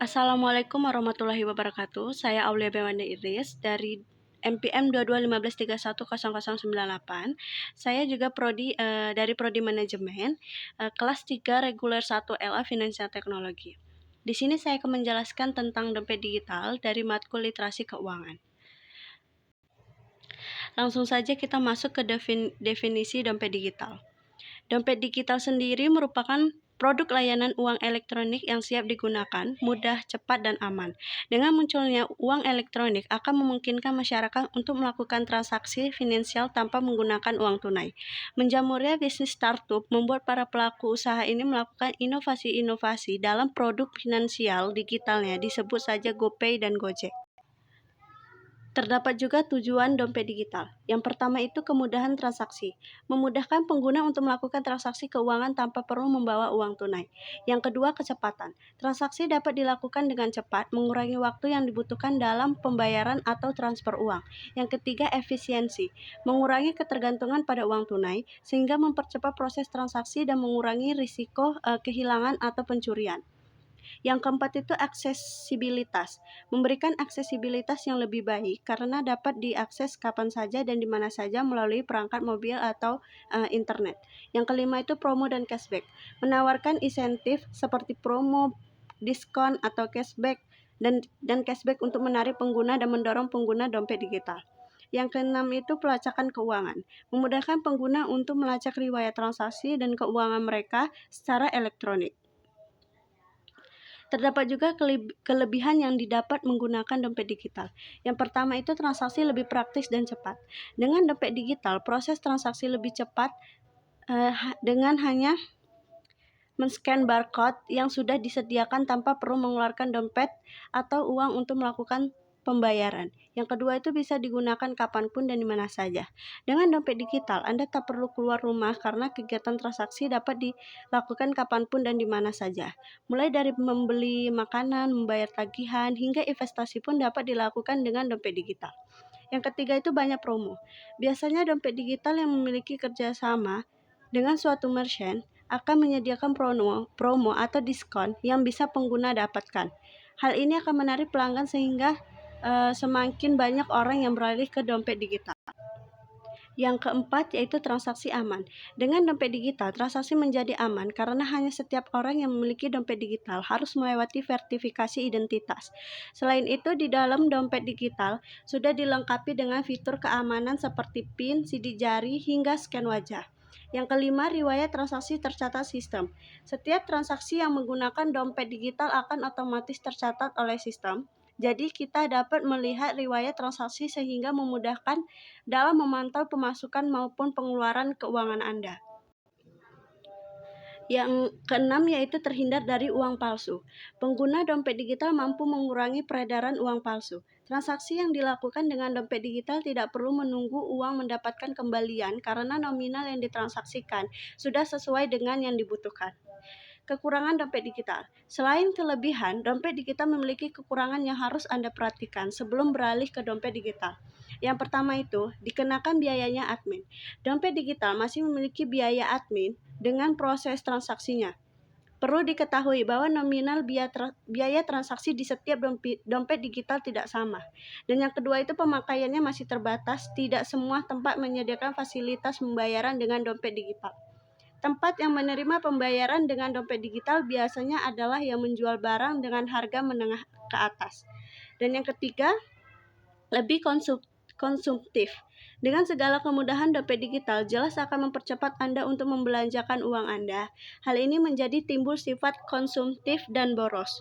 Assalamualaikum warahmatullahi wabarakatuh. Saya Aulia Bewanda Iris dari MPM 2215310098. Saya juga dari Prodi Manajemen, kelas 3 Reguler 1 LA Finansial Teknologi. Di sini saya akan menjelaskan tentang dompet digital dari matkul literasi keuangan. Langsung saja kita masuk ke definisi dompet digital. Dompet digital sendiri merupakan produk layanan uang elektronik yang siap digunakan, mudah, cepat, dan aman. Dengan munculnya uang elektronik akan memungkinkan masyarakat untuk melakukan transaksi finansial tanpa menggunakan uang tunai. Menjamurnya bisnis startup membuat para pelaku usaha ini melakukan inovasi-inovasi dalam produk finansial digitalnya, disebut saja GoPay dan Gojek. Terdapat juga tujuan dompet digital. Yang pertama itu kemudahan transaksi, memudahkan pengguna untuk melakukan transaksi keuangan tanpa perlu membawa uang tunai. Yang kedua, kecepatan. Transaksi dapat dilakukan dengan cepat, mengurangi waktu yang dibutuhkan dalam pembayaran atau transfer uang. Yang ketiga, efisiensi, mengurangi ketergantungan pada uang tunai, sehingga mempercepat proses transaksi dan mengurangi risiko kehilangan atau pencurian. Yang keempat itu aksesibilitas, memberikan aksesibilitas yang lebih baik karena dapat diakses kapan saja dan di mana saja melalui perangkat mobil atau internet. Yang kelima itu promo dan cashback, menawarkan insentif seperti promo, diskon atau cashback dan cashback untuk menarik pengguna dan mendorong pengguna dompet digital. Yang keenam itu pelacakan keuangan, memudahkan pengguna untuk melacak riwayat transaksi dan keuangan mereka secara elektronik. Terdapat juga kelebihan yang didapat menggunakan dompet digital. Yang pertama itu transaksi lebih praktis dan cepat. Dengan dompet digital, proses transaksi lebih cepat dengan hanya men-scan barcode yang sudah disediakan tanpa perlu mengeluarkan dompet atau uang untuk melakukan pembayaran. Yang kedua itu bisa digunakan kapanpun dan di mana saja. Dengan dompet digital, Anda tak perlu keluar rumah karena kegiatan transaksi dapat dilakukan kapanpun dan di mana saja. Mulai dari membeli makanan, membayar tagihan, hingga investasi pun dapat dilakukan dengan dompet digital. Yang ketiga itu banyak promo. Biasanya dompet digital yang memiliki kerjasama dengan suatu merchant akan menyediakan promo atau diskon yang bisa pengguna dapatkan. Hal ini akan menarik pelanggan sehingga semakin banyak orang yang beralih ke dompet digital. Yang keempat yaitu transaksi aman. Dengan dompet digital, transaksi menjadi aman karena hanya setiap orang yang memiliki dompet digital harus melewati verifikasi identitas. Selain itu, di dalam dompet digital sudah dilengkapi dengan fitur keamanan seperti PIN, sidik jari, hingga scan wajah. Yang kelima, riwayat transaksi tercatat sistem. Setiap transaksi yang menggunakan dompet digital akan otomatis tercatat oleh sistem. Jadi kita dapat melihat riwayat transaksi sehingga memudahkan dalam memantau pemasukan maupun pengeluaran keuangan Anda. Yang keenam yaitu terhindar dari uang palsu. Pengguna dompet digital mampu mengurangi peredaran uang palsu. Transaksi yang dilakukan dengan dompet digital tidak perlu menunggu uang mendapatkan kembalian karena nominal yang ditransaksikan sudah sesuai dengan yang dibutuhkan. Kekurangan dompet digital. Selain kelebihan, dompet digital memiliki kekurangan yang harus Anda perhatikan sebelum beralih ke dompet digital. Yang pertama itu, dikenakan biayanya admin. Dompet digital masih memiliki biaya admin dengan proses transaksinya. Perlu diketahui bahwa nominal biaya transaksi di setiap dompet digital tidak sama. Dan yang kedua itu pemakaiannya masih terbatas, tidak semua tempat menyediakan fasilitas pembayaran dengan dompet digital. Tempat yang menerima pembayaran dengan dompet digital biasanya adalah yang menjual barang dengan harga menengah ke atas. Dan yang ketiga, lebih konsumtif. Dengan segala kemudahan dompet digital jelas akan mempercepat Anda untuk membelanjakan uang Anda. Hal ini menjadi timbul sifat konsumtif dan boros.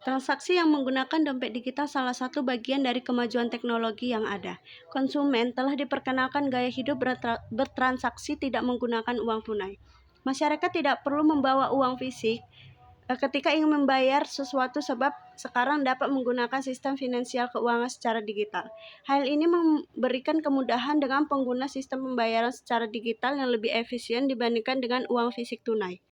Transaksi yang menggunakan dompet digital salah satu bagian dari kemajuan teknologi yang ada. Konsumen telah diperkenalkan gaya hidup bertransaksi tidak menggunakan uang tunai. Masyarakat tidak perlu membawa uang fisik ketika ingin membayar sesuatu sebab sekarang dapat menggunakan sistem finansial keuangan secara digital. Hal ini memberikan kemudahan dengan pengguna sistem pembayaran secara digital yang lebih efisien dibandingkan dengan uang fisik tunai.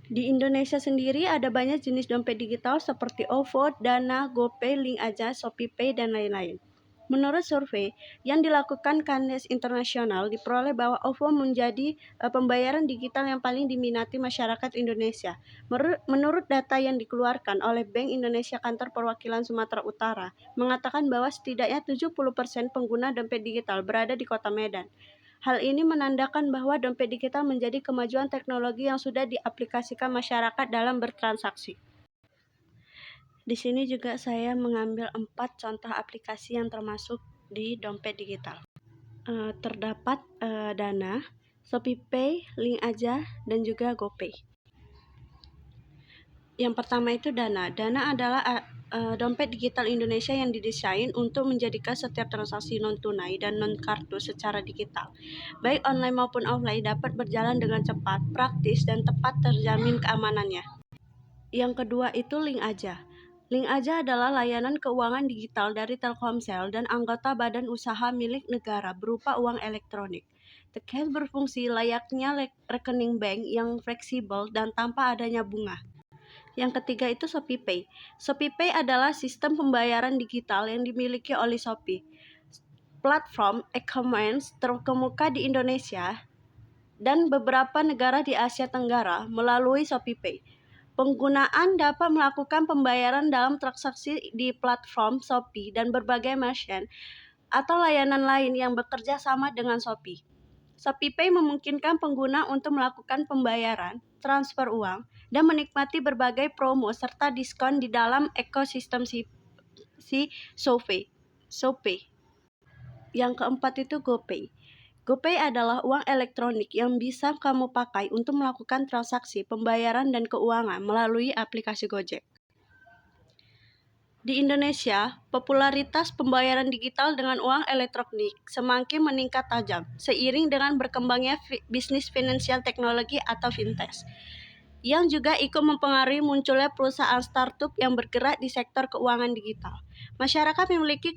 Di Indonesia sendiri ada banyak jenis dompet digital seperti OVO, Dana, GoPay, Link Aja, ShopeePay, dan lain-lain. Menurut survei yang dilakukan Candes Internasional, diperoleh bahwa OVO menjadi pembayaran digital yang paling diminati masyarakat Indonesia. Menurut data yang dikeluarkan oleh Bank Indonesia Kantor Perwakilan Sumatera Utara, mengatakan bahwa setidaknya 70% pengguna dompet digital berada di Kota Medan. Hal ini menandakan bahwa dompet digital menjadi kemajuan teknologi yang sudah diaplikasikan masyarakat dalam bertransaksi. Di sini juga saya mengambil 4 contoh aplikasi yang termasuk di dompet digital. Terdapat Dana, ShopeePay, Link Aja, dan juga GoPay. Yang pertama itu Dana. Dana adalah dompet digital Indonesia yang didesain untuk menjadikan setiap transaksi non-tunai dan non-kartu secara digital, baik online maupun offline, dapat berjalan dengan cepat, praktis, dan tepat terjamin keamanannya. Yang kedua itu Link Aja. Link Aja adalah layanan keuangan digital dari Telkomsel dan anggota badan usaha milik negara berupa uang elektronik. Terkait berfungsi layaknya rekening bank yang fleksibel dan tanpa adanya bunga. Yang ketiga itu ShopeePay. ShopeePay adalah sistem pembayaran digital yang dimiliki oleh Shopee, platform e-commerce terkemuka di Indonesia dan beberapa negara di Asia Tenggara melalui ShopeePay. Penggunaan dapat melakukan pembayaran dalam transaksi di platform Shopee dan berbagai merchant atau layanan lain yang bekerja sama dengan Shopee. ShopeePay memungkinkan pengguna untuk melakukan pembayaran, transfer uang, dan menikmati berbagai promo serta diskon di dalam ekosistem si Shopee. Yang keempat itu GoPay. GoPay adalah uang elektronik yang bisa kamu pakai untuk melakukan transaksi, pembayaran, dan keuangan melalui aplikasi Gojek. Di Indonesia, popularitas pembayaran digital dengan uang elektronik semakin meningkat tajam seiring dengan berkembangnya bisnis finansial teknologi atau fintech, yang juga ikut mempengaruhi munculnya perusahaan startup yang bergerak di sektor keuangan digital. Masyarakat memiliki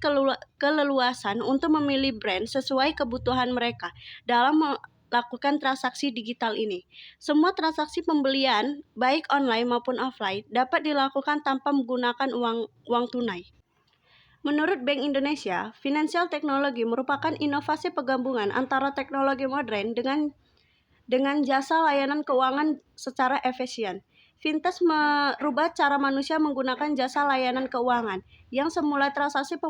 keleluasan untuk memilih brand sesuai kebutuhan mereka dalam melakukan transaksi digital ini. Semua transaksi pembelian, baik online maupun offline, dapat dilakukan tanpa menggunakan uang tunai. Menurut Bank Indonesia, financial technology merupakan inovasi penggabungan antara teknologi modern dengan jasa layanan keuangan secara efisien. Fintech merubah cara manusia menggunakan jasa layanan keuangan, yang semula transaksi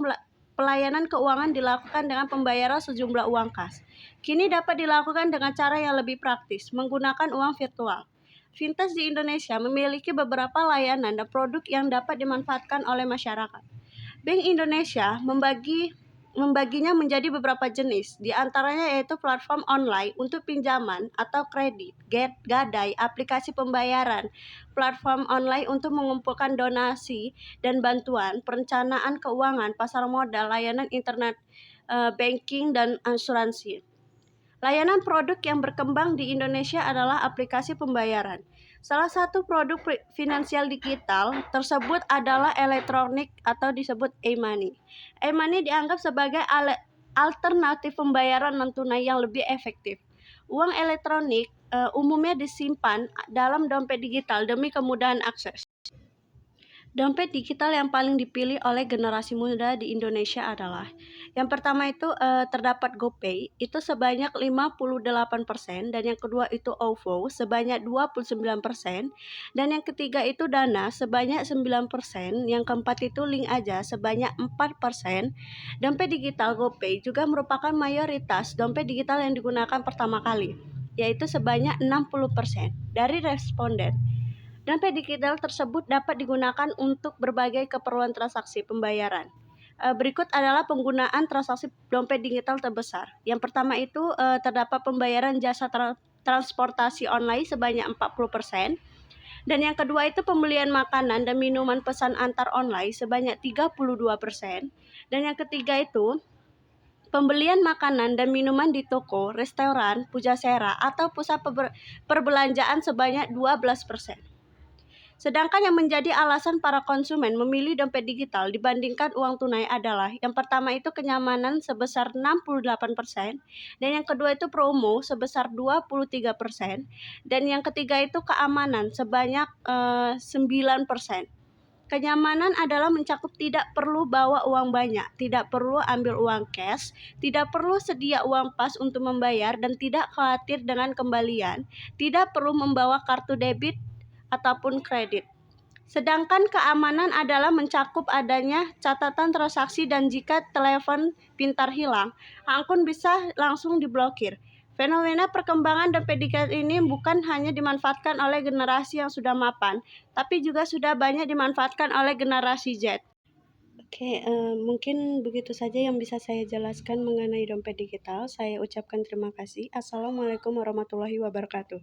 pelayanan keuangan dilakukan dengan pembayaran sejumlah uang kas. Kini dapat dilakukan dengan cara yang lebih praktis, menggunakan uang virtual. Fintech di Indonesia memiliki beberapa layanan dan produk yang dapat dimanfaatkan oleh masyarakat. Bank Indonesia membaginya menjadi beberapa jenis, di antaranya yaitu platform online untuk pinjaman atau kredit, gadai, aplikasi pembayaran, platform online untuk mengumpulkan donasi dan bantuan, perencanaan keuangan, pasar modal, layanan internet banking, dan asuransi. Layanan produk yang berkembang di Indonesia adalah aplikasi pembayaran. Salah satu produk finansial digital tersebut adalah elektronik atau disebut e-money. E-money dianggap sebagai alternatif pembayaran non-tunai yang lebih efektif. Uang elektronik umumnya disimpan dalam dompet digital demi kemudahan akses. Dompet digital yang paling dipilih oleh generasi muda di Indonesia adalah yang pertama itu terdapat GoPay itu sebanyak 58%, dan yang kedua itu OVO sebanyak 29%, dan yang ketiga itu Dana sebanyak 9%, yang keempat itu Link Aja sebanyak 4%. Dompet digital GoPay juga merupakan mayoritas dompet digital yang digunakan pertama kali, yaitu sebanyak 60% dari responden. Dompet digital tersebut dapat digunakan untuk berbagai keperluan transaksi pembayaran. Berikut adalah penggunaan transaksi dompet digital terbesar. Yang pertama itu terdapat pembayaran jasa transportasi online sebanyak 40%. Dan yang kedua itu pembelian makanan dan minuman pesan antar online sebanyak 32%. Dan yang ketiga itu pembelian makanan dan minuman di toko, restoran, pujasera, atau pusat perbelanjaan sebanyak 12%. Sedangkan yang menjadi alasan para konsumen memilih dompet digital dibandingkan uang tunai adalah yang pertama itu kenyamanan sebesar 68%, dan yang kedua itu promo sebesar 23%, dan yang ketiga itu keamanan sebanyak 9%. Kenyamanan adalah mencakup tidak perlu bawa uang banyak, tidak perlu ambil uang cash, tidak perlu sedia uang pas untuk membayar, dan tidak khawatir dengan kembalian, tidak perlu membawa kartu debit ataupun kredit. Sedangkan keamanan adalah mencakup adanya catatan transaksi dan jika telepon pintar hilang, akun bisa langsung diblokir. Fenomena perkembangan dompet digital ini bukan hanya dimanfaatkan oleh generasi yang sudah mapan, tapi juga sudah banyak dimanfaatkan oleh generasi Z. Oke, mungkin begitu saja yang bisa saya jelaskan mengenai dompet digital. Saya ucapkan terima kasih. Assalamualaikum warahmatullahi wabarakatuh.